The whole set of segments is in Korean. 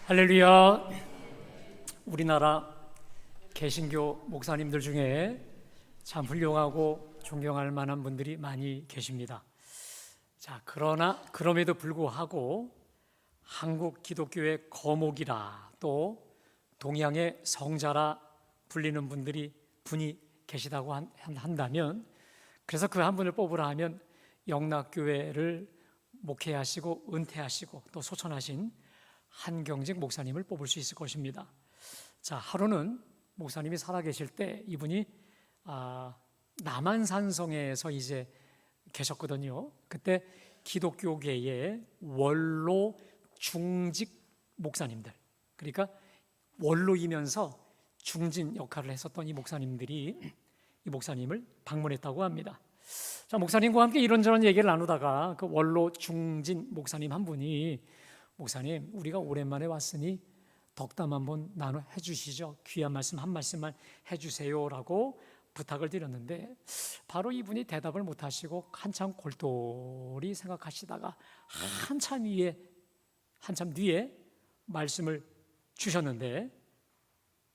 할렐루야. 우리나라 개신교 목사님들 중에 참 훌륭하고 존경할 만한 분들이 많이 계십니다. 그러나 그럼에도 불구하고 한국 기독교의 거목이라 또 동양의 성자라 불리는 분이 계시다고 한다면, 그래서 그 한 분을 뽑으라 하면 영락교회를 목회하시고 은퇴하시고 또 소천하신 한경직 목사님을 뽑을 수 있을 것입니다. 하루는 목사님이 살아계실 때 이분이 남한산성에서 이제 계셨거든요. 그때 기독교계의 원로 중직 목사님들, 그러니까 원로이면서 중진 역할을 했었던 이 목사님들이 이 목사님을 방문했다고 합니다. 목사님과 함께 이런저런 얘기를 나누다가 그 원로 중진 목사님 한 분이, 목사님, 우리가 오랜만에 왔으니 덕담 한번 나눠 해주시죠. 귀한 말씀 한 말씀만 해주세요라고 부탁을 드렸는데, 바로 이분이 대답을 못하시고 한참 골똘히 생각하시다가 한참 뒤에 말씀을 주셨는데,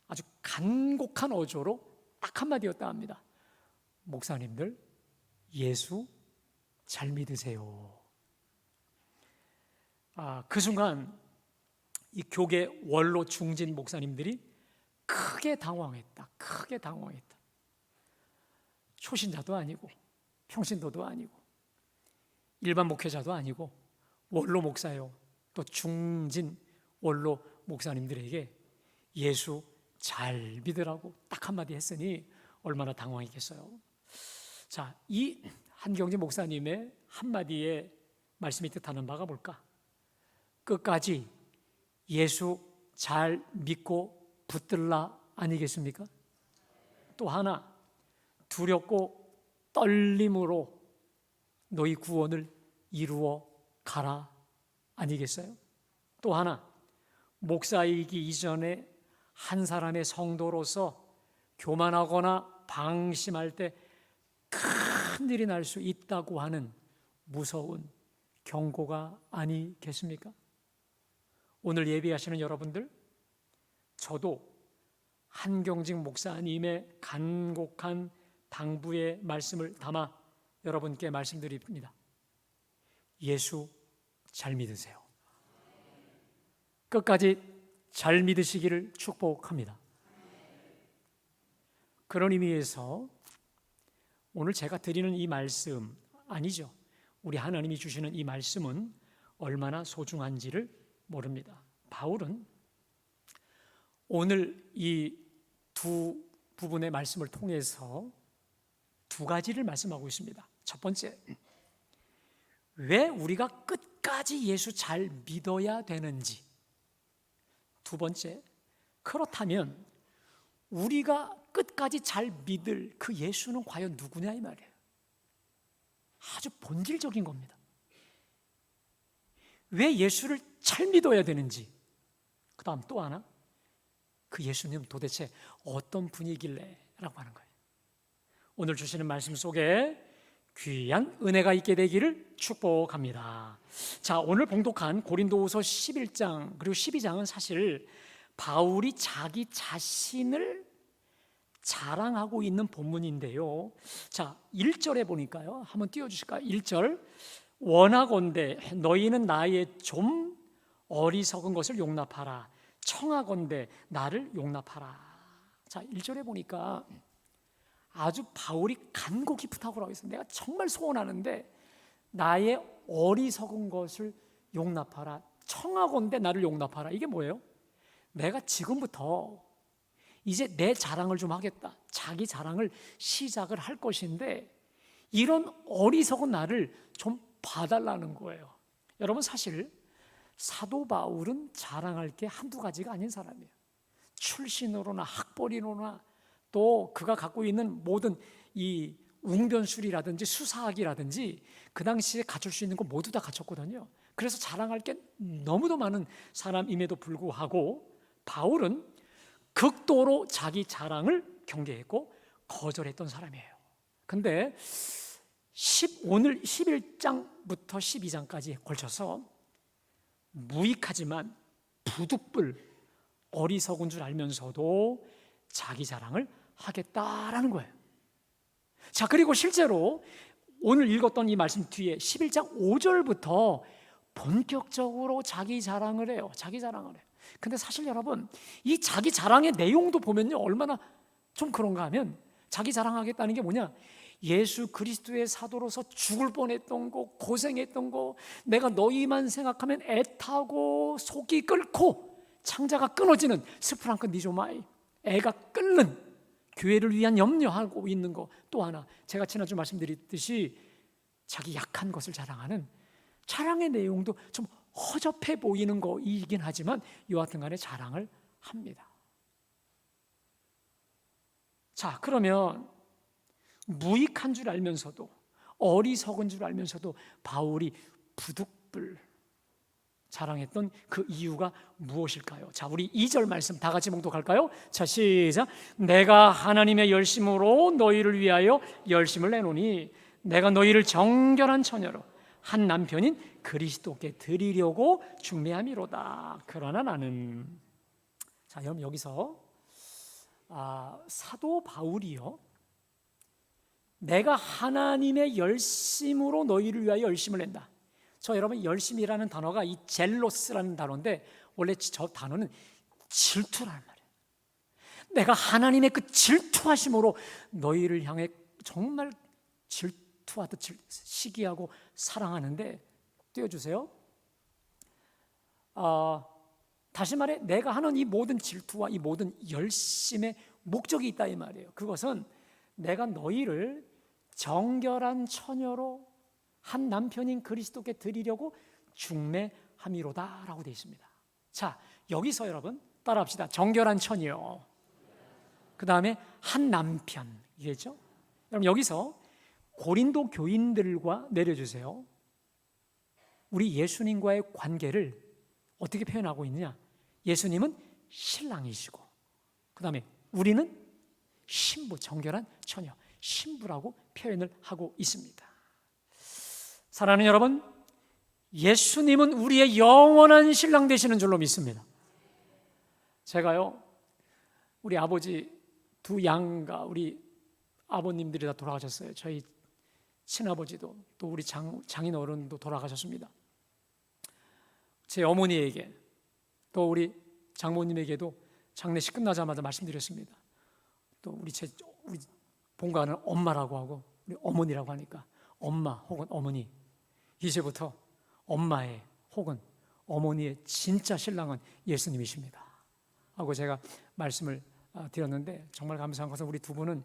아주 간곡한 어조로 딱 한마디였다 합니다. 목사님들, 예수 잘 믿으세요. 그 순간 이 교계 원로 중진 목사님들이 크게 당황했다. 초신자도 아니고 평신도도 아니고 일반 목회자도 아니고 원로 목사요, 또 중진 원로 목사님들에게 예수 잘 믿으라고 딱 한마디 했으니 얼마나 당황했겠어요. 이 한경직 목사님의 한마디의 말씀이 뜻하는 바가 뭘까? 끝까지 예수 잘 믿고 붙들라 아니겠습니까? 또 하나, 두렵고 떨림으로 너희 구원을 이루어 가라 아니겠어요? 또 하나, 목사이기 이전에 한 사람의 성도로서 교만하거나 방심할 때 큰일이 날 수 있다고 하는 무서운 경고가 아니겠습니까? 오늘 예배하시는 여러분들, 저도 한경직 목사님의 간곡한 당부의 말씀을 담아 여러분께 말씀드립니다. 예수 잘 믿으세요. 끝까지 잘 믿으시기를 축복합니다. 그런 의미에서 오늘 제가 드리는 이 말씀, 아니죠, 우리 하나님이 주시는 이 말씀은 얼마나 소중한지를 모릅니다. 바울은 오늘 이 두 부분의 말씀을 통해서 두 가지를 말씀하고 있습니다. 첫 번째, 왜 우리가 끝까지 예수 잘 믿어야 되는지. 두 번째, 그렇다면 우리가 끝까지 잘 믿을 그 예수는 과연 누구냐 이 말이에요. 아주 본질적인 겁니다. 왜 예수를 잘 믿어야 되는지, 그 다음 또 하나, 그 예수님 도대체 어떤 분이길래 라고 하는 거예요. 오늘 주시는 말씀 속에 귀한 은혜가 있게 되기를 축복합니다. 오늘 봉독한 고린도후서 11장 그리고 12장은 사실 바울이 자기 자신을 자랑하고 있는 본문인데요. 1절에 보니까요, 한번 띄워주실까요? 1절, 원하건대 너희는 나의 좀 어리석은 것을 용납하라. 청하건대 나를 용납하라. 1절에 보니까 아주 바울이 간곡히 부탁을 하고 있어요. 내가 정말 소원하는데 나의 어리석은 것을 용납하라. 청하건대 나를 용납하라. 이게 뭐예요? 내가 지금부터 이제 내 자랑을 좀 하겠다. 자기 자랑을 시작을 할 것인데 이런 어리석은 나를 좀 봐달라는 거예요. 여러분, 사실 사도 바울은 자랑할 게 한두 가지가 아닌 사람이에요. 출신으로나 학벌이로나 또 그가 갖고 있는 모든 이 웅변술이라든지 수사학이라든지 그 당시에 갖출 수 있는 거 모두 다 갖췄거든요. 그래서 자랑할 게 너무도 많은 사람임에도 불구하고 바울은 극도로 자기 자랑을 경계했고 거절했던 사람이에요. 근데 오늘 11장부터 12장까지 걸쳐서 무익하지만 부득불 어리석은 줄 알면서도 자기 자랑을 하겠다라는 거예요. 자, 그리고 실제로 오늘 읽었던 이 말씀 뒤에 11장 5절부터 본격적으로 자기 자랑을 해요. 자기 자랑을 해요. 근데 사실 여러분, 이 자기 자랑의 내용도 보면요, 얼마나 좀 그런가 하면, 자기 자랑하겠다는 게 뭐냐, 예수 그리스도의 사도로서 죽을 뻔했던 거, 고생했던 거, 내가 너희만 생각하면 애타고 속이 끓고 창자가 끊어지는 스프랑크 니조마이, 애가 끓는 교회를 위한 염려하고 있는 거. 또 하나, 제가 지난주 말씀드렸듯이 자기 약한 것을 자랑하는 자랑의 내용도 좀 허접해 보이는 거이긴 하지만 여하튼 간에 자랑을 합니다. 자, 그러면 무익한 줄 알면서도, 어리석은 줄 알면서도 바울이 부득불 자랑했던 그 이유가 무엇일까요? 자, 우리 2절 말씀 다 같이 봉독할까요? 자, 시작. 내가 하나님의 열심으로 너희를 위하여 열심을 내노니 내가 너희를 정결한 처녀로 한 남편인 그리스도께 드리려고 중매함이로다. 그러나 나는, 자, 여러분 여기서 사도 바울이요, 내가 하나님의 열심으로 너희를 위하여 열심을 낸다. 저 여러분, 열심이라는 단어가 이 젤로스라는 단어인데 원래 저 단어는 질투라는 말이에요. 내가 하나님의 그 질투하심으로 너희를 향해 정말 질투하듯 시기하고 사랑하는데, 띄워주세요. 다시 말해, 내가 하는 이 모든 질투와 이 모든 열심의 목적이 있다 이 말이에요. 그것은 내가 너희를 정결한 처녀로 한 남편인 그리스도께 드리려고 중매함이로다 라고 되어 있습니다. 자, 여기서 여러분 따라합시다. 정결한 처녀, 그 다음에 한 남편, 이해죠? 여러분 여기서 고린도 교인들과, 내려주세요, 우리 예수님과의 관계를 어떻게 표현하고 있느냐, 예수님은 신랑이시고 그 다음에 우리는 신부, 정결한 처녀, 신부라고 표현을 하고 있습니다. 사랑하는 여러분, 예수님은 우리의 영원한 신랑 되시는 줄로 믿습니다. 제가요, 우리 아버지 두 양가 우리 아버님들이 다 돌아가셨어요. 저희 친아버지도, 또 우리 장인 어른도 돌아가셨습니다. 제 어머니에게, 또 우리 장모님에게도 장례식 끝나자마자 말씀드렸습니다. 또 우리 본가는 엄마라고 하고 우리 어머니라고 하니까 엄마 혹은 어머니, 이제부터 엄마의 혹은 어머니의 진짜 신랑은 예수님이십니다 하고 제가 말씀을 드렸는데, 정말 감사한 것은 우리 두 분은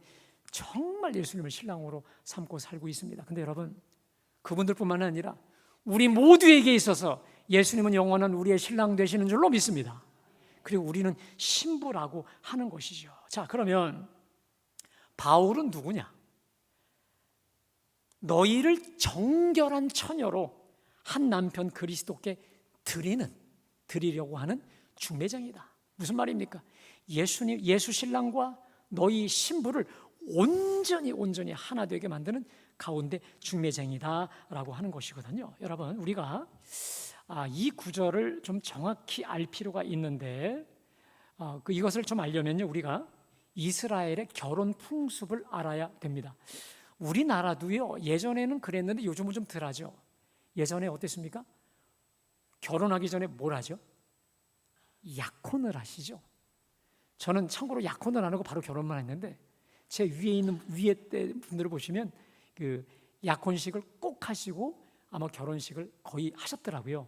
정말 예수님을 신랑으로 삼고 살고 있습니다. 근데 여러분, 그분들뿐만 아니라 우리 모두에게 있어서 예수님은 영원한 우리의 신랑 되시는 줄로 믿습니다. 그리고 우리는 신부라고 하는 것이죠. 자, 그러면 바울은 누구냐? 너희를 정결한 처녀로 한 남편 그리스도께 드리려고 하는 중매장이다. 무슨 말입니까? 예수 신랑과 너희 신부를 온전히 하나 되게 만드는 가운데 중매장이다라고 하는 것이거든요. 여러분, 우리가 이 구절을 좀 정확히 알 필요가 있는데, 이것을 좀 알려면요, 우리가 이스라엘의 결혼 풍습을 알아야 됩니다. 우리나라도요, 예전에는 그랬는데 요즘은 좀 덜하죠. 예전에 어땠습니까? 결혼하기 전에 뭘 하죠? 약혼을 하시죠. 저는 참고로 약혼을 안 하고 바로 결혼만 했는데, 제 위에 때 분들을 보시면 그 약혼식을 꼭 하시고 아마 결혼식을 거의 하셨더라고요.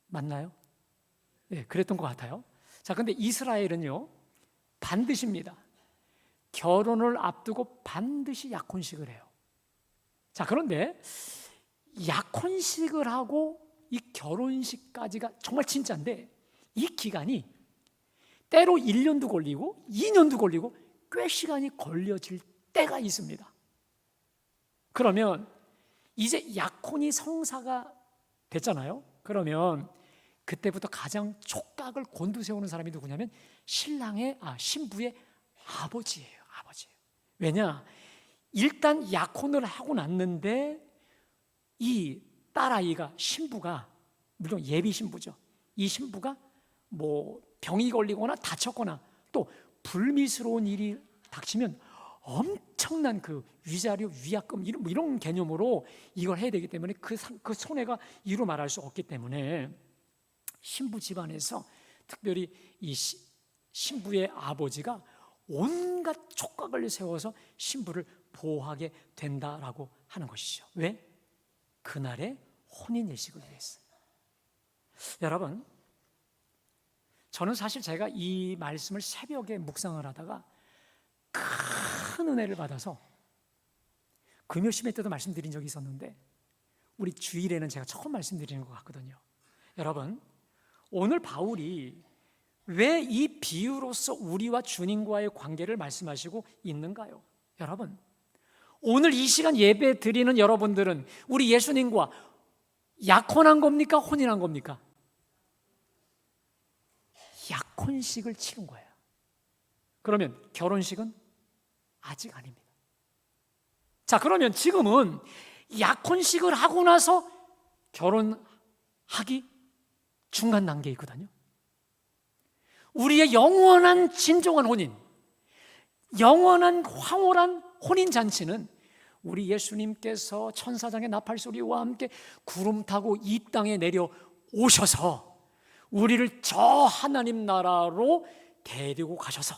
맞나요? 네, 그랬던 것 같아요. 자, 근데 이스라엘은요, 반드시입니다. 결혼을 앞두고 반드시 약혼식을 해요. 자, 그런데 약혼식을 하고 이 결혼식까지가 정말 진짜인데, 이 기간이 때로 1년도 걸리고 2년도 걸리고 꽤 시간이 걸려질 때가 있습니다. 그러면 이제 약혼이 성사가 됐잖아요. 그러면 그때부터 가장 촉각을 곤두세우는 사람이 누구냐면 신부의 아버지예요. 왜냐? 일단 약혼을 하고 났는데 이 딸아이가, 신부가, 물론 예비 신부죠, 이 신부가 뭐 병이 걸리거나 다쳤거나 또 불미스러운 일이 닥치면 엄청난 그 위자료, 위약금 이런 개념으로 이걸 해야 되기 때문에 그 손해가 이루 말할 수 없기 때문에 신부 집안에서 특별히 이 신부의 아버지가 온갖 촉각을 세워서 신부를 보호하게 된다라고 하는 것이죠. 왜? 그날의 혼인 예식을 위해서. 여러분, 저는 사실 제가 이 말씀을 새벽에 묵상을 하다가 큰 은혜를 받아서 금요심회 때도 말씀드린 적이 있었는데 우리 주일에는 제가 처음 말씀드리는 것 같거든요. 여러분, 오늘 바울이 왜 이 비유로서 우리와 주님과의 관계를 말씀하시고 있는가요? 여러분, 오늘 이 시간 예배 드리는 여러분들은 우리 예수님과 약혼한 겁니까? 혼인한 겁니까? 약혼식을 치른 거예요. 그러면 결혼식은 아직 아닙니다. 자, 그러면 지금은 약혼식을 하고 나서 결혼하기 중간 단계에 있거든요. 우리의 영원한 진정한 혼인, 영원한 황홀한 혼인 잔치는 우리 예수님께서 천사장의 나팔소리와 함께 구름 타고 이 땅에 내려오셔서 우리를 저 하나님 나라로 데리고 가셔서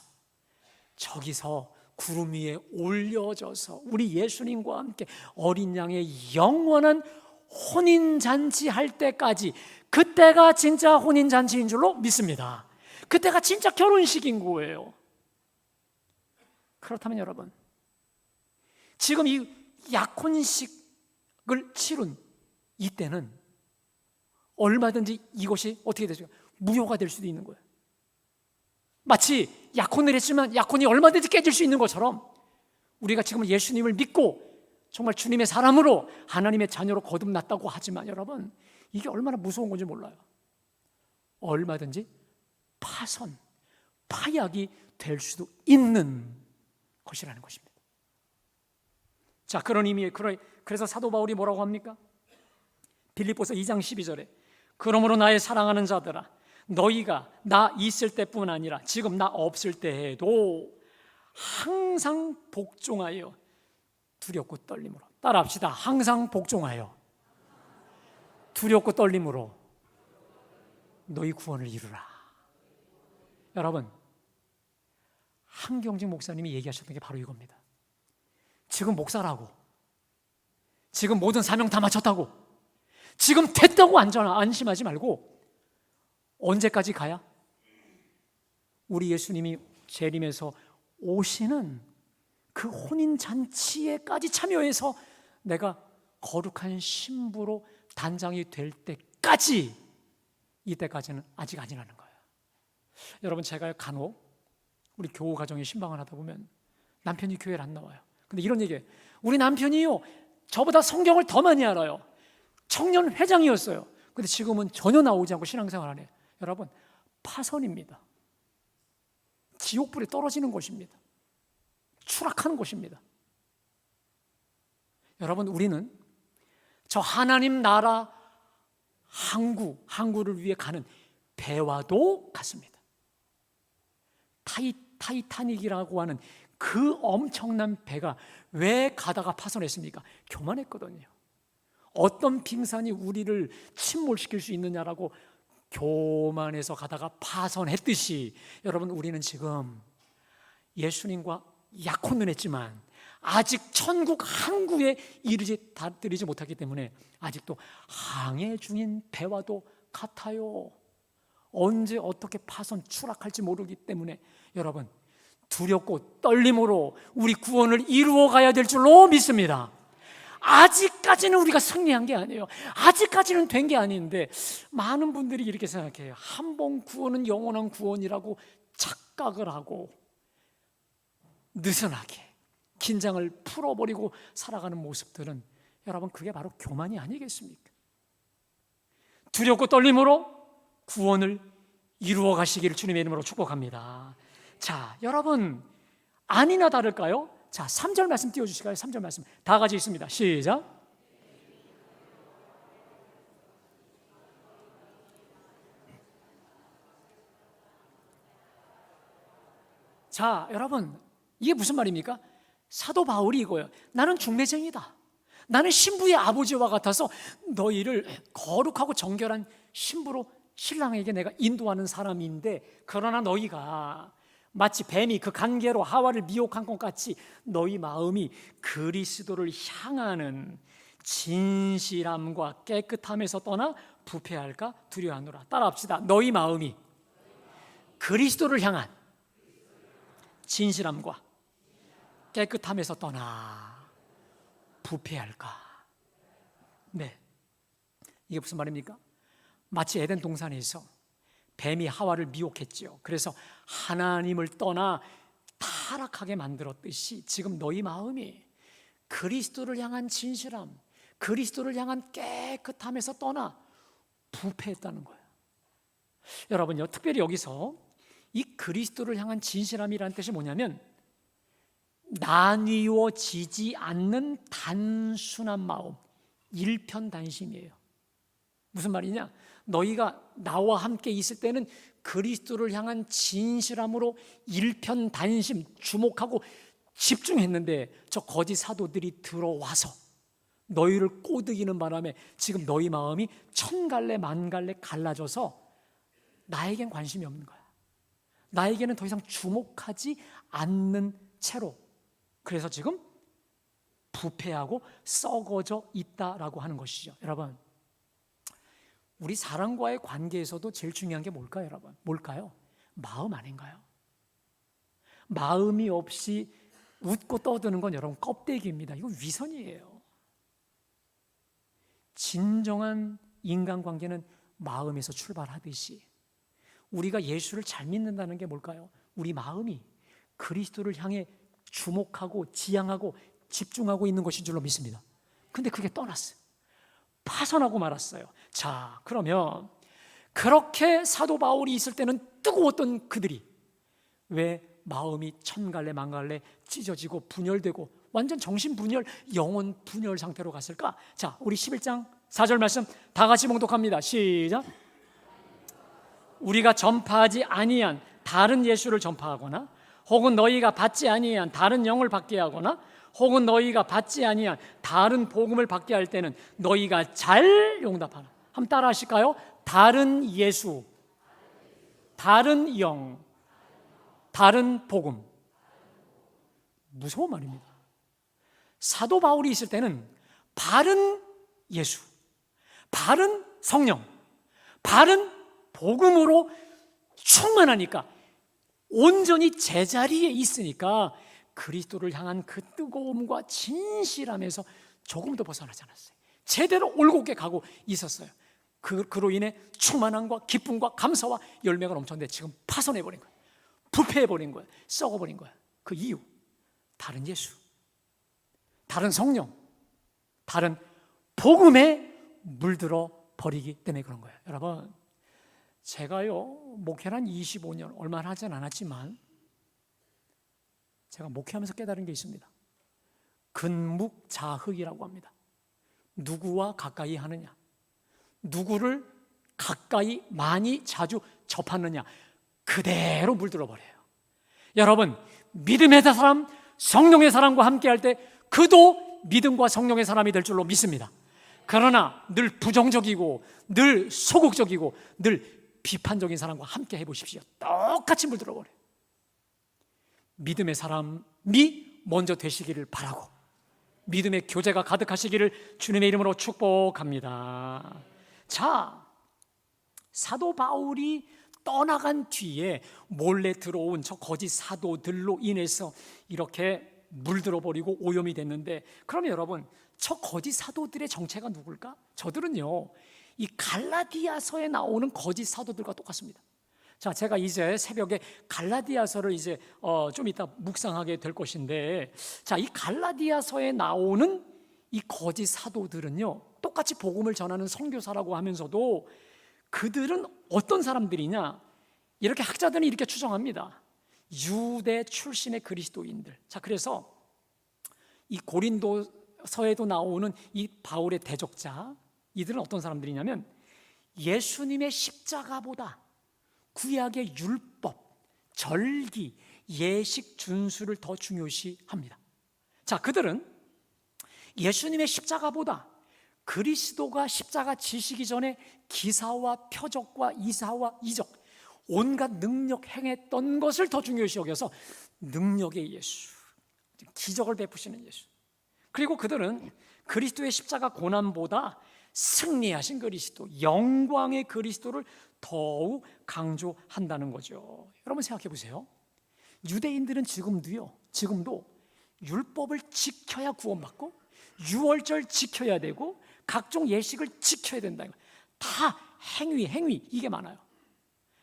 저기서 구름 위에 올려져서 우리 예수님과 함께 어린 양의 영원한 혼인잔치 할 때까지, 그때가 진짜 혼인잔치인 줄로 믿습니다. 그때가 진짜 결혼식인 거예요. 그렇다면 여러분, 지금 이 약혼식을 치른 이때는 얼마든지 이것이 어떻게 되죠? 무효가 될 수도 있는 거예요. 마치 약혼을 했지만 약혼이 얼마든지 깨질 수 있는 것처럼 우리가 지금 예수님을 믿고 정말 주님의 사람으로 하나님의 자녀로 거듭났다고 하지만 여러분, 이게 얼마나 무서운 건지 몰라요. 얼마든지 파선, 파약이 될 수도 있는 것이라는 것입니다. 자, 그런 의미에 그래서 사도 바울이 뭐라고 합니까? 빌립보서 2장 12절에 그러므로 나의 사랑하는 자들아, 너희가 나 있을 때뿐 아니라 지금 나 없을 때에도 항상 복종하여 두렵고 떨림으로, 따라합시다. 항상 복종하여 두렵고 떨림으로 너희 구원을 이루라. 여러분, 한경직 목사님이 얘기하셨던 게 바로 이겁니다. 지금 목사라고, 지금 모든 사명 다 마쳤다고, 지금 됐다고 안심하지 말고 언제까지 가야? 우리 예수님이 재림해서 오시는 그 혼인잔치에까지 참여해서 내가 거룩한 신부로 단장이 될 때까지, 이때까지는 아직 아니라는 거예요. 여러분, 제가 간혹 우리 교우 가정에 신방을 하다 보면 남편이 교회를 안 나와요. 근데 이런 얘기예요. 우리 남편이요, 저보다 성경을 더 많이 알아요. 청년 회장이었어요. 근데 지금은 전혀 나오지 않고 신앙생활 안 해요. 여러분, 파선입니다. 지옥불에 떨어지는 것입니다. 추락하는 것입니다. 여러분, 우리는 저 하나님 나라 항구를 위해 가는 배와도 같습니다. 타이타닉이라고 하는 그 엄청난 배가 왜 가다가 파손했습니까? 교만했거든요. 어떤 빙산이 우리를 침몰시킬 수 있느냐라고 교만해서 가다가 파손했듯이, 여러분, 우리는 지금 예수님과 약혼은 했지만 아직 천국 항구에 이르지 못하기 때문에 아직도 항해 중인 배와도 같아요. 언제 어떻게 파손 추락할지 모르기 때문에 여러분, 두렵고 떨림으로 우리 구원을 이루어 가야 될 줄로 믿습니다. 아직까지는 우리가 승리한 게 아니에요. 아직까지는 된 게 아닌데 많은 분들이 이렇게 생각해요. 한 번 구원은 영원한 구원이라고 착각을 하고 느슨하게 긴장을 풀어버리고 살아가는 모습들은 여러분, 그게 바로 교만이 아니겠습니까? 두렵고 떨림으로 구원을 이루어 가시기를 주님의 이름으로 축복합니다. 자, 여러분, 아니나 다를까요? 자, 3절 말씀 띄워주실까요? 3절 말씀 다 같이 있습니다. 시작. 자, 여러분, 이게 무슨 말입니까? 사도 바울이 이거예요. 나는 중매쟁이다. 나는 신부의 아버지와 같아서 너희를 거룩하고 정결한 신부로 신랑에게 내가 인도하는 사람인데, 그러나 너희가 마치 뱀이 그 간계로 하와를 미혹한 것 같이 너희 마음이 그리스도를 향하는 진실함과 깨끗함에서 떠나 부패할까 두려워하노라. 따라합시다. 너희 마음이 그리스도를 향한 진실함과 깨끗함에서 떠나 부패할까. 네, 이게 무슨 말입니까? 마치 에덴 동산에서 뱀이 하와를 미혹했죠. 그래서 하나님을 떠나 타락하게 만들었듯이 지금 너희 마음이 그리스도를 향한 진실함, 그리스도를 향한 깨끗함에서 떠나 부패했다는 거예요. 여러분요, 특별히 여기서 이 그리스도를 향한 진실함이라는 뜻이 뭐냐면 나뉘어지지 않는 단순한 마음, 일편단심이에요. 무슨 말이냐? 너희가 나와 함께 있을 때는 그리스도를 향한 진실함으로 일편단심, 주목하고 집중했는데 저 거짓 사도들이 들어와서 너희를 꼬드기는 바람에 지금 너희 마음이 천 갈래 만 갈래 갈라져서 나에겐 관심이 없는 거야. 나에게는 더 이상 주목하지 않는 채로, 그래서 지금 부패하고 썩어져 있다라고 하는 것이죠. 여러분, 우리 사람과의 관계에서도 제일 중요한 게 뭘까요, 여러분? 뭘까요? 마음 아닌가요? 마음이 없이 웃고 떠드는 건 여러분 껍데기입니다. 이건 위선이에요. 진정한 인간관계는 마음에서 출발하듯이 우리가 예수를 잘 믿는다는 게 뭘까요? 우리 마음이 그리스도를 향해 주목하고 지향하고 집중하고 있는 것인 줄로 믿습니다. 근데 그게 떠났어요. 파선하고 말았어요. 자, 그러면 그렇게 사도 바울이 있을 때는 뜨거웠던 그들이 왜 마음이 천갈래 만갈래 찢어지고 분열되고 완전 정신분열, 영혼분열 상태로 갔을까? 자, 우리 11장 4절 말씀 다 같이 봉독합니다. 시작. 우리가 전파하지 아니한 다른 예수를 전파하거나 혹은 너희가 받지 아니한 다른 영을 받게 하거나 혹은 너희가 받지 아니한 다른 복음을 받게 할 때는 너희가 잘 용답하라. 한번 따라 하실까요? 다른 예수, 다른 영, 다른 복음. 무서운 말입니다. 사도 바울이 있을 때는 바른 예수, 바른 성령, 바른 복음으로 충만하니까, 온전히 제자리에 있으니까 그리스도를 향한 그 뜨거움과 진실함에서 조금도 벗어나지 않았어요. 제대로 올곧게 가고 있었어요. 그로 인해 충만함과 기쁨과 감사와 열매가 넘쳤는데 지금 파손해버린 거예요. 부패해버린 거예요. 썩어버린 거예요. 그 이유, 다른 예수, 다른 성령, 다른 복음에 물들어 버리기 때문에 그런 거예요. 여러분, 제가요 목회를 한 25년 얼마 하진 않았지만 제가 목회하면서 깨달은 게 있습니다. 근묵자흑이라고 합니다. 누구와 가까이 하느냐, 누구를 가까이 많이 자주 접하느냐, 그대로 물들어 버려요. 여러분, 믿음의 사람, 성령의 사람과 함께 할 때 그도 믿음과 성령의 사람이 될 줄로 믿습니다. 그러나 늘 부정적이고 늘 소극적이고 늘 비판적인 사람과 함께 해보십시오. 똑같이 물들어 버려요. 믿음의 사람이 먼저 되시기를 바라고 믿음의 교제가 가득하시기를 주님의 이름으로 축복합니다. 자, 사도 바울이 떠나간 뒤에 몰래 들어온 저 거짓 사도들로 인해서 이렇게 물들어 버리고 오염이 됐는데, 그러면 여러분, 저 거짓 사도들의 정체가 누굴까? 저들은요, 이 갈라디아서에 나오는 거짓 사도들과 똑같습니다. 자, 제가 이제 새벽에 갈라디아서를 이제 좀 이따 묵상하게 될 것인데, 자, 이 갈라디아서에 나오는 이 거짓 사도들은요, 똑같이 복음을 전하는 선교사라고 하면서도 그들은 어떤 사람들이냐? 이렇게 학자들은 이렇게 추정합니다. 유대 출신의 그리스도인들. 자, 그래서 이 고린도서에도 나오는 이 바울의 대적자, 이들은 어떤 사람들이냐면 예수님의 십자가보다 구약의 율법, 절기, 예식 준수를 더 중요시합니다. 자, 그들은 예수님의 십자가보다 그리스도가 십자가 지시기 전에 기사와 표적과 이사와 이적, 온갖 능력 행했던 것을 더 중요시 여겨서 능력의 예수, 기적을 베푸시는 예수, 그리고 그들은 그리스도의 십자가 고난보다 승리하신 그리스도, 영광의 그리스도를 더욱 강조한다는 거죠. 여러분 생각해 보세요. 유대인들은 지금도 율법을 지켜야 구원받고 유월절 지켜야 되고 각종 예식을 지켜야 된다. 다 행위 이게 많아요.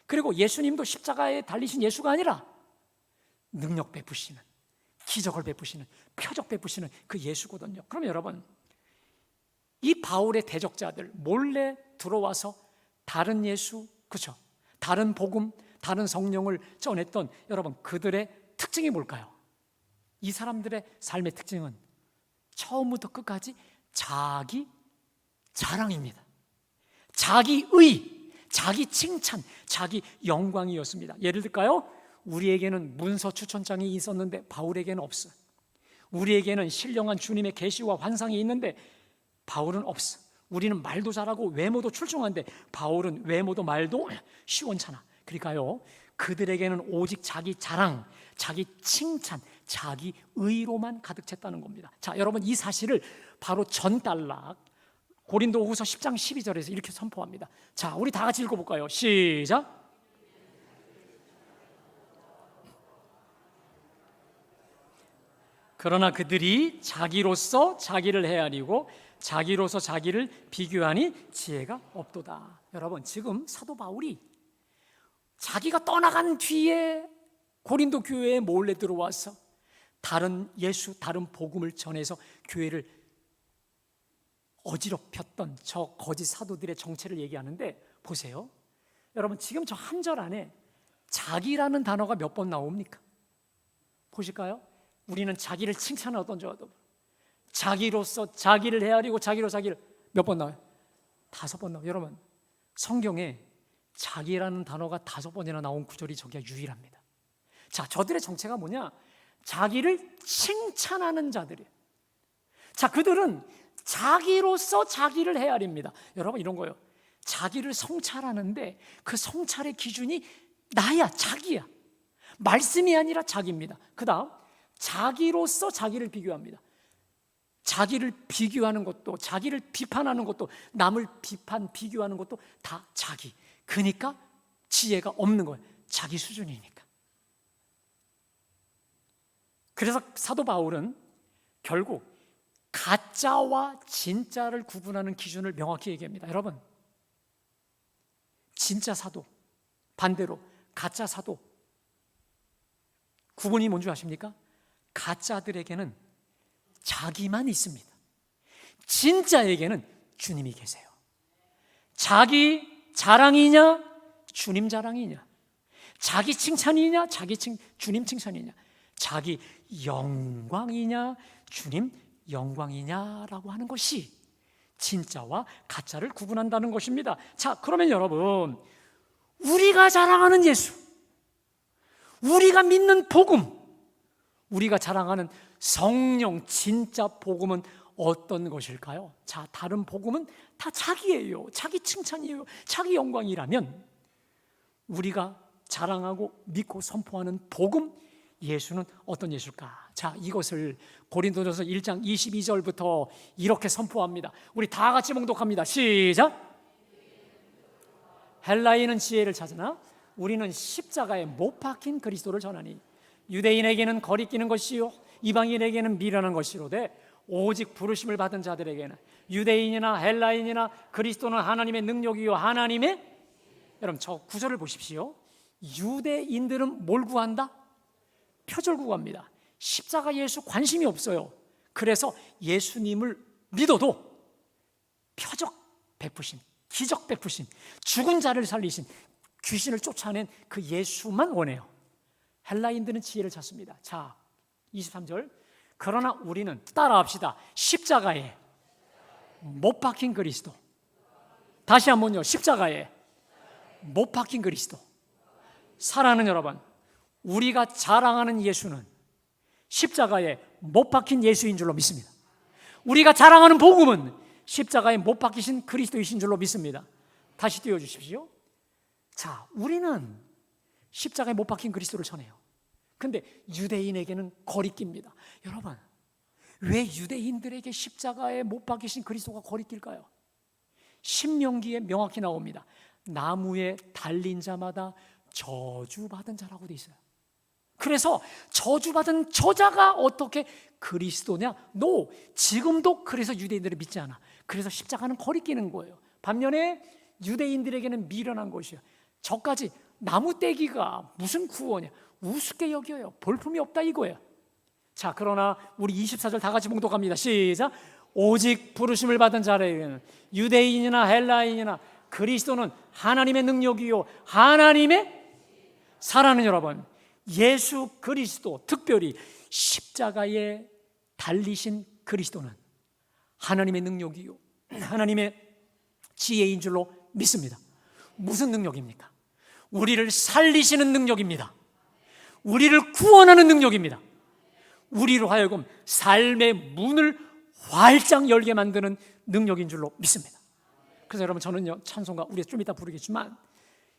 그리고 예수님도 십자가에 달리신 예수가 아니라 능력 베푸시는, 기적을 베푸시는, 표적 베푸시는 그 예수거든요. 그럼 여러분, 이 바울의 대적자들 몰래 들어와서 다른 예수, 그렇죠? 다른 복음, 다른 성령을 전했던 여러분, 그들의 특징이 뭘까요? 이 사람들의 삶의 특징은 처음부터 끝까지 자기 자랑입니다. 자기 의, 자기 칭찬, 자기 영광이었습니다. 예를 들까요? 우리에게는 문서 추천장이 있었는데 바울에게는 없어. 우리에게는 신령한 주님의 계시와 환상이 있는데 바울은 없어. 우리는 말도 잘하고 외모도 출중한데 바울은 외모도 말도 시원찮아. 그러니까요, 그들에게는 오직 자기 자랑, 자기 칭찬, 자기 의로만 가득 찼다는 겁니다. 자, 여러분, 이 사실을 바로 전단락 고린도후서 10장 12절에서 이렇게 선포합니다. 자, 우리 다 같이 읽어볼까요? 시작. 그러나 그들이 자기로서 자기를 헤아리고 자기로서 자기를 비교하니 지혜가 없도다. 여러분, 지금 사도 바울이 자기가 떠나간 뒤에 고린도 교회에 몰래 들어와서 다른 예수, 다른 복음을 전해서 교회를 어지럽혔던 저 거짓 사도들의 정체를 얘기하는데, 보세요. 여러분, 지금 저 한 절 안에 자기라는 단어가 몇 번 나옵니까? 보실까요? 우리는 자기를 칭찬하던 자도 자기로서 자기를 헤아리고 자기로 자기를 몇 번 나와요? 5번 나와요. 여러분, 성경에 자기라는 단어가 5번이나 나온 구절이 저기가 유일합니다. 자, 저들의 정체가 뭐냐? 자기를 칭찬하는 자들이에요. 자, 그들은 자기로서 자기를 헤아립니다. 여러분, 이런 거예요. 자기를 성찰하는데 그 성찰의 기준이 나야, 자기야. 말씀이 아니라 자기입니다. 그 다음, 자기로서 자기를 비교합니다. 자기를 비교하는 것도, 자기를 비판하는 것도, 남을 비교하는 것도 다 자기. 그러니까 지혜가 없는 거예요. 자기 수준이니까. 그래서 사도 바울은 결국 가짜와 진짜를 구분하는 기준을 명확히 얘기합니다. 여러분, 진짜 사도, 반대로 가짜 사도, 구분이 뭔지 아십니까? 가짜들에게는 자기만 있습니다. 진짜에게는 주님이 계세요. 자기 자랑이냐, 주님 자랑이냐, 자기 칭찬이냐, 주님 칭찬이냐, 자기 영광이냐, 주님 영광이냐라고 하는 것이 진짜와 가짜를 구분한다는 것입니다. 자, 그러면 여러분, 우리가 자랑하는 예수, 우리가 믿는 복음, 우리가 자랑하는 성령 진짜 복음은 어떤 것일까요? 자, 다른 복음은 다 자기예요. 자기 칭찬이에요. 자기 영광이라면 우리가 자랑하고 믿고 선포하는 복음, 예수는 어떤 예수일까? 자, 이것을 고린도전서 1장 22절부터 이렇게 선포합니다. 우리 다 같이 봉독합니다. 시작. 헬라인은 지혜를 찾으나 우리는 십자가에 못 박힌 그리스도를 전하니 유대인에게는 거리끼는 것이요 이방인에게는 미련한 것이로되 오직 부르심을 받은 자들에게는 유대인이나 헬라인이나 그리스도는 하나님의 능력이요 하나님의, 여러분 저 구절을 보십시오. 유대인들은 뭘 구한다? 표절 구합니다. 십자가 예수 관심이 없어요. 그래서 예수님을 믿어도 표적 베푸신, 기적 베푸신, 죽은 자를 살리신, 귀신을 쫓아낸 그 예수만 원해요. 헬라인들은 지혜를 찾습니다. 자, 23절. 그러나 우리는, 따라합시다, 십자가에 못 박힌 그리스도. 다시 한번요. 십자가에 못 박힌 그리스도. 사랑하는 여러분, 우리가 자랑하는 예수는 십자가에 못 박힌 예수인 줄로 믿습니다. 우리가 자랑하는 복음은 십자가에 못 박히신 그리스도이신 줄로 믿습니다. 다시 띄워주십시오. 자, 우리는 십자가에 못 박힌 그리스도를 전해요. 근데 유대인에게는 거리끼입니다. 여러분, 왜 유대인들에게 십자가에 못 박히신 그리스도가 거리낄까요? 신명기에 명확히 나옵니다. 나무에 달린 자마다 저주받은 자라고 돼 있어요. 그래서 저주받은 저자가 어떻게 그리스도냐? No, 지금도 그래서 유대인들을 믿지 않아. 그래서 십자가는 거리끼는 거예요. 반면에 유대인들에게는 미련한 것이에요. 저까지 나무 떼기가 무슨 구원이야? 우습게 여겨요. 볼품이 없다 이거예요. 자, 그러나 우리 24절 다 같이 봉독합니다. 시작. 오직 부르심을 받은 자에게는 유대인이나 헬라인이나 그리스도는 하나님의 능력이요 하나님의 사랑은, 여러분, 예수 그리스도, 특별히 십자가에 달리신 그리스도는 하나님의 능력이요 하나님의 지혜인 줄로 믿습니다. 무슨 능력입니까? 우리를 살리시는 능력입니다. 우리를 구원하는 능력입니다. 우리로 하여금 삶의 문을 활짝 열게 만드는 능력인 줄로 믿습니다. 그래서 여러분, 저는요, 찬송가 우리 좀 이따 부르겠지만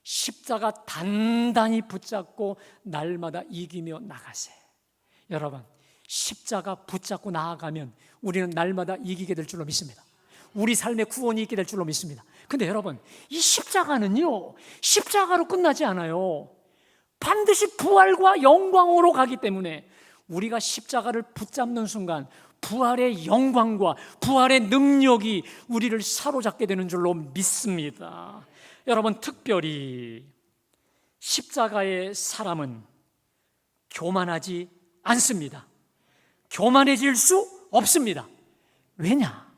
십자가 단단히 붙잡고 날마다 이기며 나가세. 여러분, 십자가 붙잡고 나아가면 우리는 날마다 이기게 될 줄로 믿습니다. 우리 삶의 구원이 있게 될 줄로 믿습니다. 근데 여러분, 이 십자가는요, 십자가로 끝나지 않아요. 반드시 부활과 영광으로 가기 때문에 우리가 십자가를 붙잡는 순간 부활의 영광과 부활의 능력이 우리를 사로잡게 되는 줄로 믿습니다. 여러분, 특별히 십자가의 사람은 교만하지 않습니다. 교만해질 수 없습니다. 왜냐?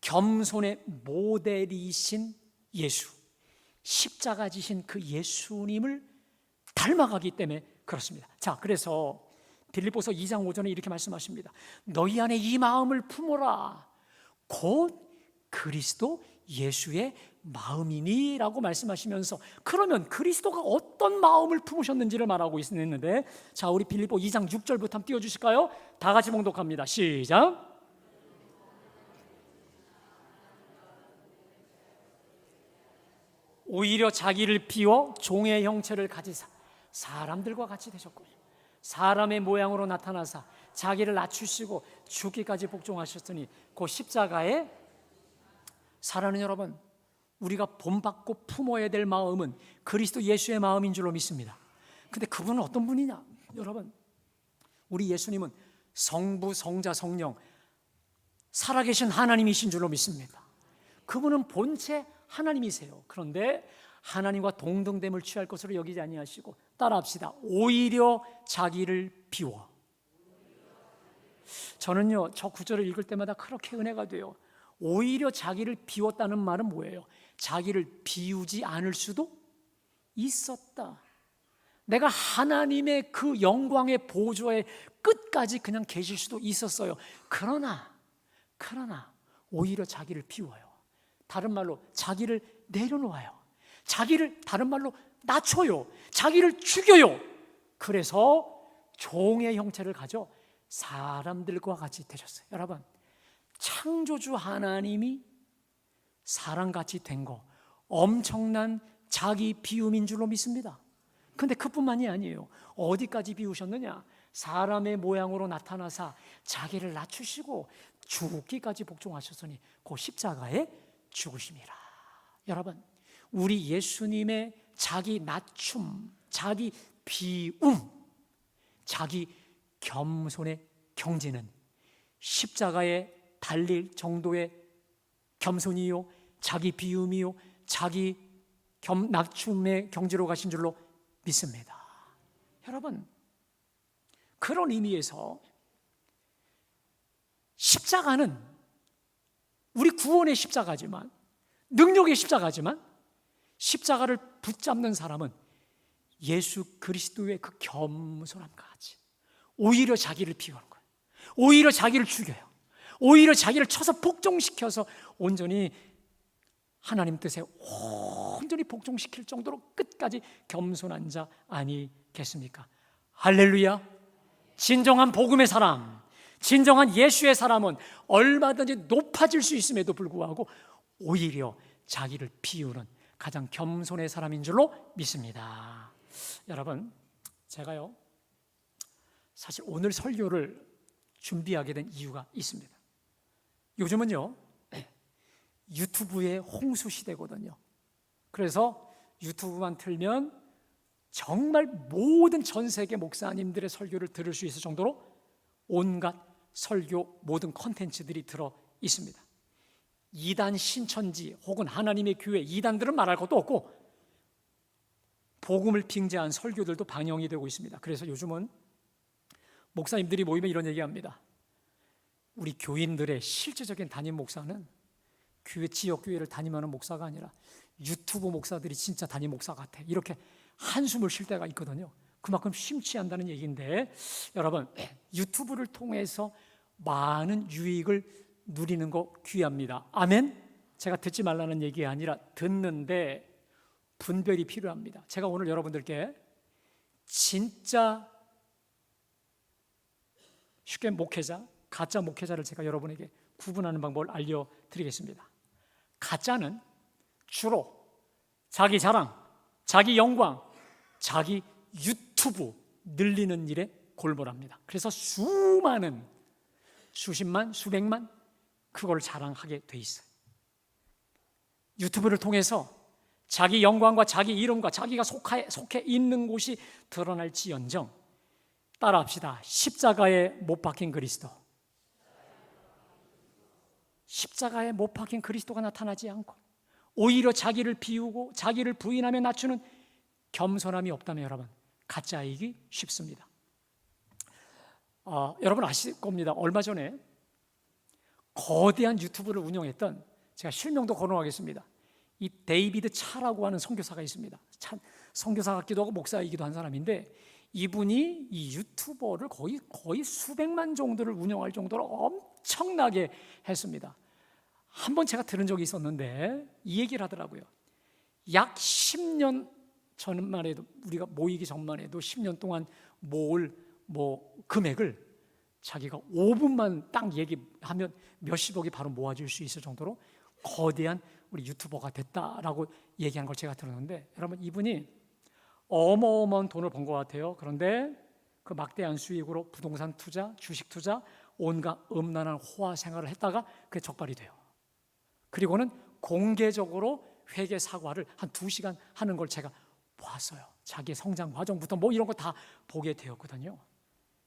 겸손의 모델이신 예수, 십자가 지신 그 예수님을 닮아가기 때문에 그렇습니다. 자, 그래서 빌립보서 2장 5절에 이렇게 말씀하십니다. 너희 안에 이 마음을 품어라. 곧 그리스도 예수의 마음이니 라고 말씀하시면서, 그러면 그리스도가 어떤 마음을 품으셨는지를 말하고 있는데, 자, 우리 빌립보 2장 6절부터 한번 띄워주실까요? 다 같이 봉독합니다. 시작. 오히려 자기를 비워 종의 형체를 가지사 사람들과 같이 되셨고 사람의 모양으로 나타나사 자기를 낮추시고 죽기까지 복종하셨으니 그 십자가에 사랑하는 여러분, 우리가 본받고 품어야 될 마음은 그리스도 예수의 마음인 줄로 믿습니다. 근데 그분은 어떤 분이냐? 여러분, 우리 예수님은 성부, 성자, 성령 살아계신 하나님이신 줄로 믿습니다. 그분은 본체 하나님이세요. 그런데 하나님과 동등됨을 취할 것으로 여기지 아니하시고, 따라합시다. 오히려 자기를 비워. 저는요, 저 구절을 읽을 때마다 그렇게 은혜가 돼요. 오히려 자기를 비웠다는 말은 뭐예요? 자기를 비우지 않을 수도 있었다. 내가 하나님의 그 영광의 보좌의 끝까지 그냥 계실 수도 있었어요. 그러나 오히려 자기를 비워요. 다른 말로 자기를 내려놓아요. 자기를 다른 말로 낮춰요. 자기를 죽여요. 그래서 종의 형체를 가져 사람들과 같이 되셨어요. 여러분, 창조주 하나님이 사람같이 된 거 엄청난 자기 비움인 줄로 믿습니다. 근데 그뿐만이 아니에요. 어디까지 비우셨느냐? 사람의 모양으로 나타나사 자기를 낮추시고 죽기까지 복종하셨으니 그 십자가에 죽으심이라. 여러분, 우리 예수님의 자기 낮춤, 자기 비움, 자기 겸손의 경지는 십자가에 달릴 정도의 겸손이요, 자기 비움이요, 자기 낮춤의 경지로 가신 줄로 믿습니다. 여러분, 그런 의미에서 십자가는 우리 구원의 십자가지만, 능력의 십자가지만, 십자가를 붙잡는 사람은 예수 그리스도의 그 겸손함과 같이 오히려 자기를 비우는 거예요. 오히려 자기를 죽여요. 오히려 자기를 쳐서 복종시켜서 온전히 하나님 뜻에 온전히 복종시킬 정도로 끝까지 겸손한 자 아니 있겠습니까? 할렐루야. 진정한 복음의 사람, 진정한 예수의 사람은 얼마든지 높아질 수 있음에도 불구하고 오히려 자기를 비우는 가장 겸손의 사람인 줄로 믿습니다. 여러분, 제가요 사실 오늘 설교를 준비하게 된 이유가 있습니다. 요즘은요 유튜브의 홍수 시대거든요. 그래서 유튜브만 틀면 정말 모든 전 세계 목사님들의 설교를 들을 수 있을 정도로 온갖 설교 모든 콘텐츠들이 들어 있습니다. 이단 신천지 혹은 하나님의 교회 이단들은 말할 것도 없고 복음을 빙자한 설교들도 방영이 되고 있습니다. 그래서 요즘은 목사님들이 모이면 이런 얘기합니다. 우리 교인들의 실제적인 담임 목사는 교회 지역 교회를 담임하는 목사가 아니라 유튜브 목사들이 진짜 담임 목사 같아. 이렇게 한숨을 쉴 때가 있거든요. 그만큼 심취한다는 얘기인데 여러분 유튜브를 통해서 많은 유익을 누리는 거 귀합니다. 아멘? 제가 듣지 말라는 얘기가 아니라 듣는데 분별이 필요합니다. 제가 오늘 여러분들께 진짜 쉽게 목회자, 가짜 목회자를 제가 여러분에게 구분하는 방법을 알려드리겠습니다. 가짜는 주로 자기 자랑, 자기 영광, 자기 유튜브 늘리는 일에 골몰합니다. 그래서 수많은 수십만, 수백만 그걸 자랑하게 돼 있어요. 유튜브를 통해서 자기 영광과 자기 이름과 자기가 속해 있는 곳이 드러날지언정 따라합시다. 십자가에 못 박힌 그리스도. 십자가에 못 박힌 그리스도가 나타나지 않고 오히려 자기를 비우고 자기를 부인하며 낮추는 겸손함이 없다면 여러분 가짜이기 쉽습니다. 여러분 아실 겁니다. 얼마 전에 거대한 유튜브를 운영했던 제가 실명도 거론하겠습니다. 이 데이비드 차라고 하는 선교사가 있습니다. 선교사 같기도 하고 목사이기도 한 사람인데 이분이 이 유튜버를 거의 수백만 정도를 운영할 정도로 엄청나게 했습니다. 한번 제가 들은 적이 있었는데 이 얘기를 하더라고요. 약 10년 전만 해도 우리가 모이기 전만 해도 10년 동안 모을 금액을 자기가 5분만 딱 얘기하면 몇십억이 바로 모아질 수 있을 정도로 거대한 우리 유튜버가 됐다라고 얘기한 걸 제가 들었는데 여러분 이분이 어마어마한 돈을 번 것 같아요. 그런데 그 막대한 수익으로 부동산 투자, 주식 투자, 온갖 음란한 호화 생활을 했다가 그게 적발이 돼요. 그리고는 공개적으로 회개 사과를 한 2시간 하는 걸 제가 보았어요. 자기의 성장 과정부터 이런 거 다 보게 되었거든요.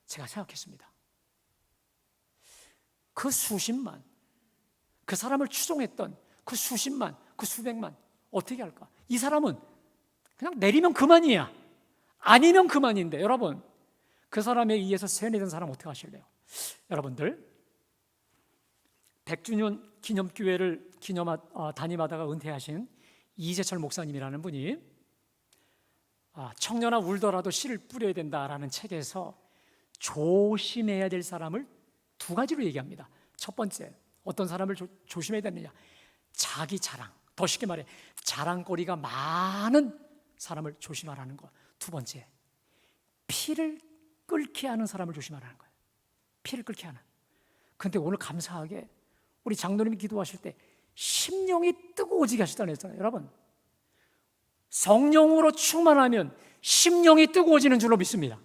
제가 생각했습니다. 그 수십만, 그 사람을 추종했던 그 수십만, 그 수백만 어떻게 할까? 이 사람은 그냥 내리면 그만이야. 아니면 그만인데 여러분 그 사람에 의해서 세뇌된 사람 어떻게 하실래요? 여러분들 100주년 기념교회를 담임하다가 은퇴하신 이재철 목사님이라는 분이 청년아 울더라도 씨를 뿌려야 된다라는 책에서 조심해야 될 사람을 2가지로 얘기합니다. 첫 번째, 어떤 사람을 조심해야 되느냐? 자기 자랑, 더 쉽게 말해 자랑거리가 많은 사람을 조심하라는 것. 2번째, 피를 끓게 하는 사람을 조심하라는 거예요. 피를 끓게 하는. 그런데 오늘 감사하게 우리 장로님이 기도하실 때 심령이 뜨거워지게 하시다고 했잖아요. 여러분 성령으로 충만하면 심령이 뜨거워지는 줄로 믿습니다.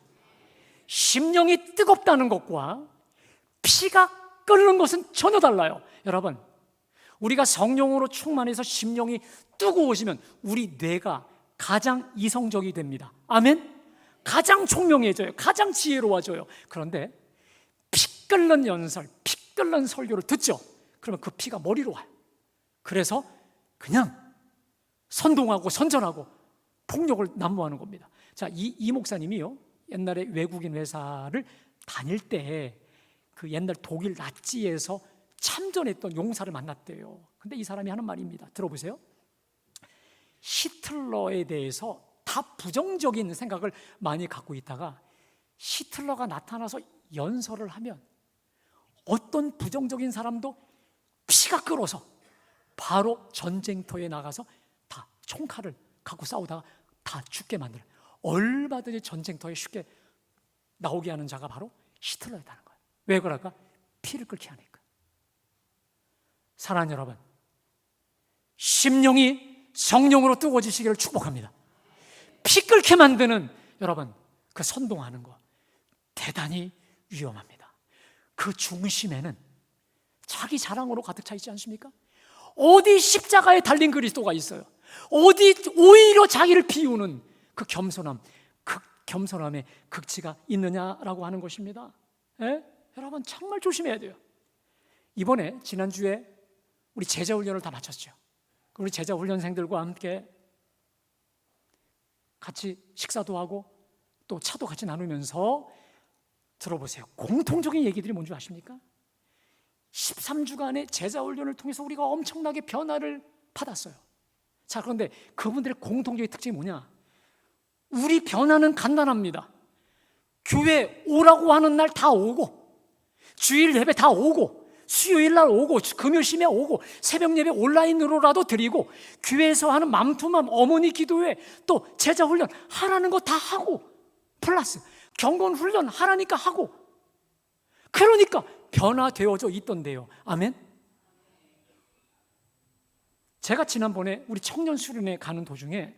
심령이 뜨겁다는 것과 피가 끓는 것은 전혀 달라요. 여러분 우리가 성령으로 충만해서 심령이 뜨거워지면 우리 뇌가 가장 이성적이 됩니다. 아멘? 가장 총명해져요. 가장 지혜로워져요. 그런데 피 끓는 연설, 피 끓는 설교를 듣죠. 그러면 그 피가 머리로 와요. 그래서 그냥 선동하고 선전하고 폭력을 난무하는 겁니다. 자, 이 목사님이요 옛날에 외국인 회사를 다닐 때 그 옛날 독일 나치에서 참전했던 용사를 만났대요. 근데 이 사람이 하는 말입니다. 들어보세요. 히틀러에 대해서 다 부정적인 생각을 많이 갖고 있다가 히틀러가 나타나서 연설을 하면 어떤 부정적인 사람도 피가 끓어서 바로 전쟁터에 나가서 다 총칼을 갖고 싸우다가 다 죽게 만들어요. 얼마든지 전쟁터에 쉽게 나오게 하는 자가 바로 히틀러였다는 거예요. 왜 그럴까? 피를 끓게 하니까. 사랑하는 여러분, 심령이 성령으로 뜨거워지시기를 축복합니다. 피 끓게 만드는 여러분, 그 선동하는 거 대단히 위험합니다. 그 중심에는 자기 자랑으로 가득 차 있지 않습니까? 어디 십자가에 달린 그리스도가 있어요? 어디 오히려 자기를 비우는 그 겸손함, 그 겸손함의 극치가 있느냐라고 하는 것입니다. 예? 여러분 정말 조심해야 돼요. 이번에 지난주에 우리 제자훈련을 다 마쳤죠. 우리 제자훈련생들과 함께 같이 식사도 하고 또 차도 같이 나누면서 들어보세요. 공통적인 얘기들이 뭔지 아십니까? 13주간의 제자훈련을 통해서 우리가 엄청나게 변화를 받았어요. 자, 그런데 그분들의 공통적인 특징이 뭐냐? 우리 변화는 간단합니다. 교회 오라고 하는 날 다 오고, 주일 예배 다 오고, 수요일 날 오고, 금요 심야 오고, 새벽 예배 온라인으로라도 드리고, 교회에서 하는 맘투맘 어머니 기도회, 또 제자 훈련 하라는 거 다 하고, 플러스 경건 훈련 하라니까 하고, 그러니까 변화되어져 있던데요. 아멘. 제가 지난번에 우리 청년 수련회 가는 도중에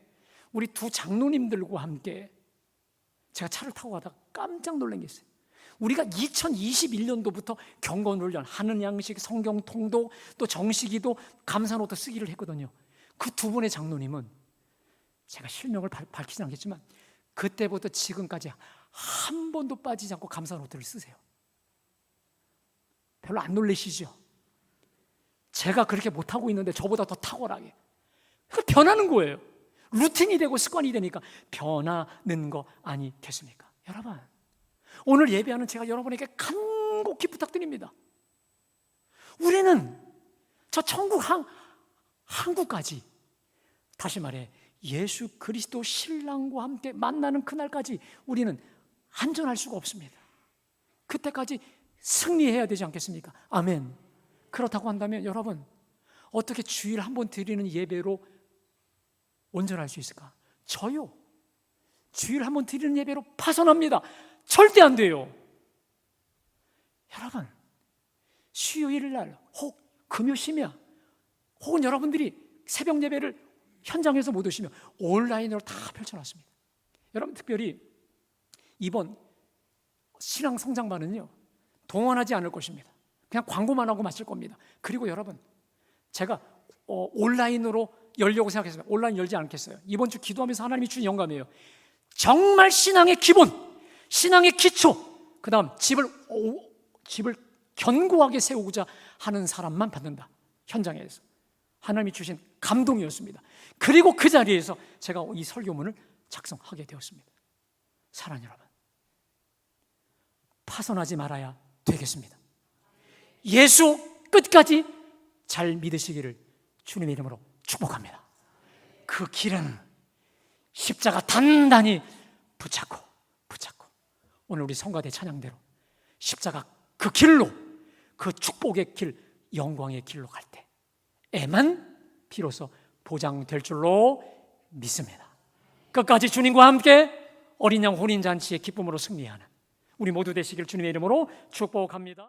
우리 두 장로님들과 함께 제가 차를 타고 가다가 깜짝 놀란 게 있어요. 우리가 2021년도부터 경건훈련, 하는 양식, 성경 통독, 또 정식기도, 감사노트 쓰기를 했거든요. 그 두 분의 장로님은 제가 실명을 밝히지 않겠지만 그때부터 지금까지 한 번도 빠지지 않고 감사노트를 쓰세요. 별로 안 놀라시죠? 제가 그렇게 못하고 있는데 저보다 더 탁월하게. 변하는 거예요. 루틴이 되고 습관이 되니까 변하는 거 아니겠습니까? 여러분, 오늘 예배하는 제가 여러분에게 간곡히 부탁드립니다. 우리는 저 천국 한국까지, 다시 말해 예수 그리스도 신랑과 함께 만나는 그날까지 우리는 안전할 수가 없습니다. 그때까지 승리해야 되지 않겠습니까? 아멘. 그렇다고 한다면 여러분, 어떻게 주일 한 번 드리는 예배로 온전할 수 있을까? 저요, 주일 한 번 드리는 예배로 파선합니다. 절대 안 돼요. 여러분, 수요일 날 혹 금요 심야 혹은 여러분들이 새벽 예배를 현장에서 못 오시면 온라인으로 다 펼쳐놨습니다. 여러분, 특별히 이번 신앙 성장반은요 동원하지 않을 것입니다. 그냥 광고만 하고 마칠 겁니다. 그리고 여러분, 제가 온라인으로 열려고 생각했습니다. 온라인 열지 않겠어요. 이번 주 기도하면서 하나님이 주신 영감이에요. 정말 신앙의 기본, 신앙의 기초, 그 다음 집을 견고하게 세우고자 하는 사람만 받는다. 현장에서 하나님이 주신 감동이었습니다. 그리고 그 자리에서 제가 이 설교문을 작성하게 되었습니다. 사랑하는 여러분, 파선하지 말아야 되겠습니다. 예수 끝까지 잘 믿으시기를 주님의 이름으로 축복합니다. 그 길은 십자가 단단히 붙잡고 오늘 우리 성가대 찬양대로 십자가 그 길로, 그 축복의 길, 영광의 길로 갈 때에만 비로소 보장될 줄로 믿습니다. 끝까지 주님과 함께 어린 양 혼인잔치의 기쁨으로 승리하는 우리 모두 되시길 주님의 이름으로 축복합니다.